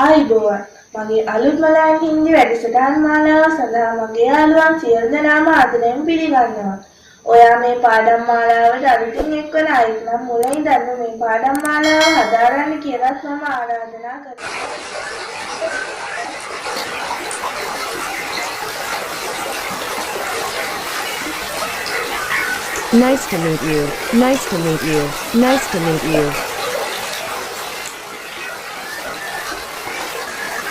ආයුබෝවන් මගේ අලුත් මලයන් හින්දි වැඩසටහන් මාලාව සඳහා මගේ යාළුවන් සියලු දෙනාම ආදරයෙන් පිළිගන්නවා. ඔයා මේ පාඩම් මාලාවට අලුතින් එක්වන අයෙක් නම් මුලින් ඉඳන්ම මේ පාඩම් මාලාව හදාගන්න කියලාත් මම ආරාධනා කරනවා. Nice to meet you. Nice to meet you. Nice to meet you.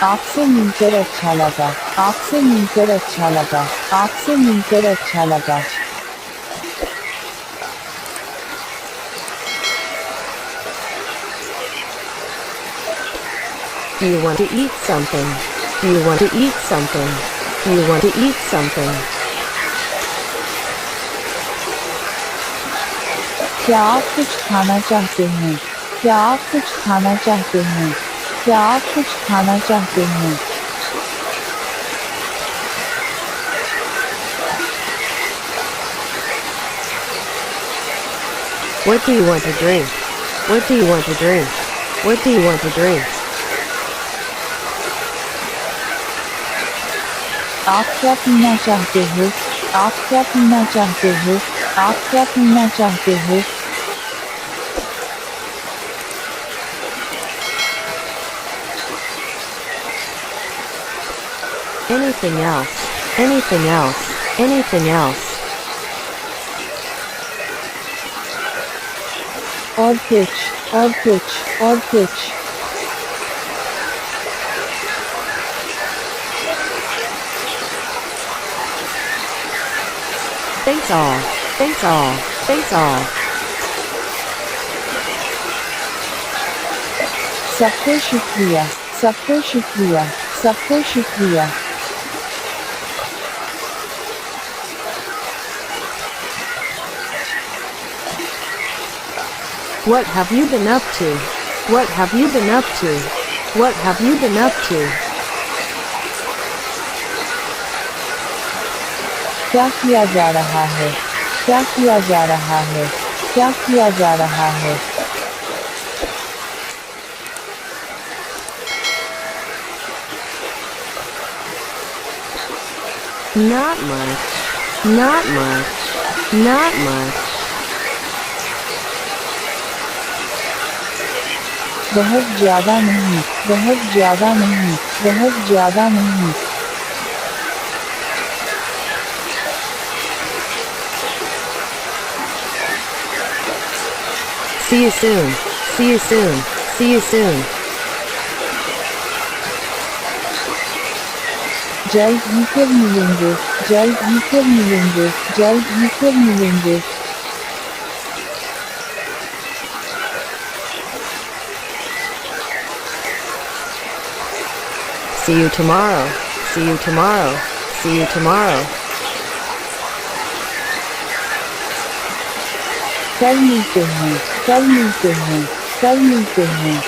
आपसे मिलकर अच्छा लगा. आपसे मिलकर अच्छा लगा. आपसे मिलकर अच्छा लगा. Do you want to eat something? Do you want to eat something? Do you want to eat something? क्या आप कुछ खाना चाहते हैं? क्या आप कुछ खाना चाहते हैं? क्या आप कुछ खाना चाहते हैं? What do you want to drink? What do you want to drink? What do you want to drink? आप क्या पीना चाहते हो? आप क्या पीना चाहते हो? आप क्या पीना चाहते हो? Anything else? Anything else? Anything else? और कुछ, और कुछ, और कुछ. Thanks all. Thanks all. Thanks all. सबको शुक्रिया. सबको शुक्रिया. सबको शुक्रिया. What have you been up to? What have you been up to? What have you been up to? क्या किया जा रहा है? क्या किया जा रहा है? क्या किया जा रहा है? Not much. Not much. Not much. बहुत ज़्यादा नहीं. बहुत ज़्यादा नहीं. बहुत ज़्यादा नहीं. See you soon. See you soon. See you soon. जल्द ही फिर मिलेंगे. जल्द ही फिर मिलेंगे. जल्द ही फिर मिलेंगे. See you tomorrow. See you tomorrow. See you tomorrow. कल मिलते हैं. कल मिलते हैं. कल मिलते हैं.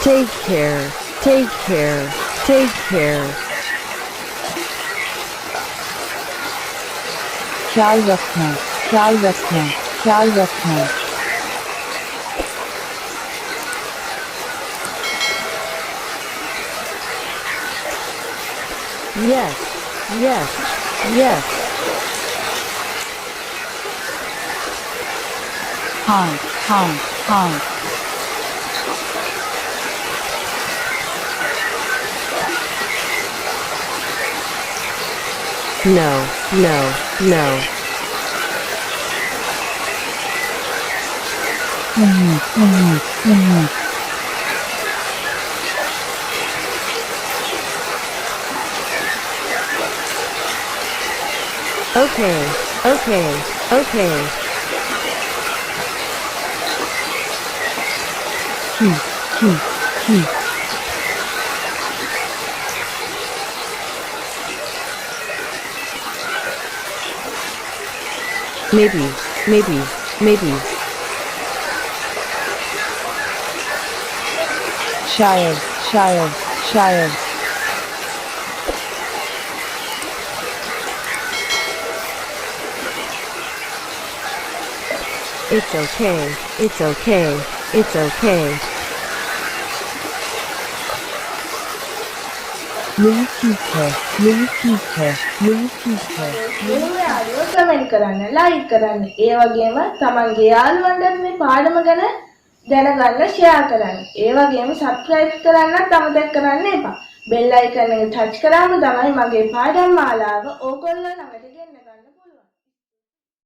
Take care. Take care. Take care. ख्याल रखना. ख्याल रखना. ख्याल रखना. Yes. Yes. Yes. हाँ. हाँ. हाँ. No. No. No. नहीं. नहीं. नहीं. Okay. Okay. Okay. ही. ही. ही. Maybe. Maybe. Maybe. शायद. शायद. शायद. It's okay. It's okay. It's okay. यही ठीक है, यही ठीक है, यही ठीक है. මේ යාළුවෝ කමෙන්ට් කරන්න, ලයික් කරන්න. ඒ වගේම තමන්ගේ යාළුවන්ටත් මේ පාඩම ගැන දැනගන්න ෂෙයා කරන්න. ඒ වගේම සබ්ස්ක්‍රයිබ් කරන්නත් අමතක කරන්න එපා. බෙල් අයිකන් එක ටච් කරාම තමයි මගේ පාඩම් මාලාව ඕගොල්ලෝ ළඟට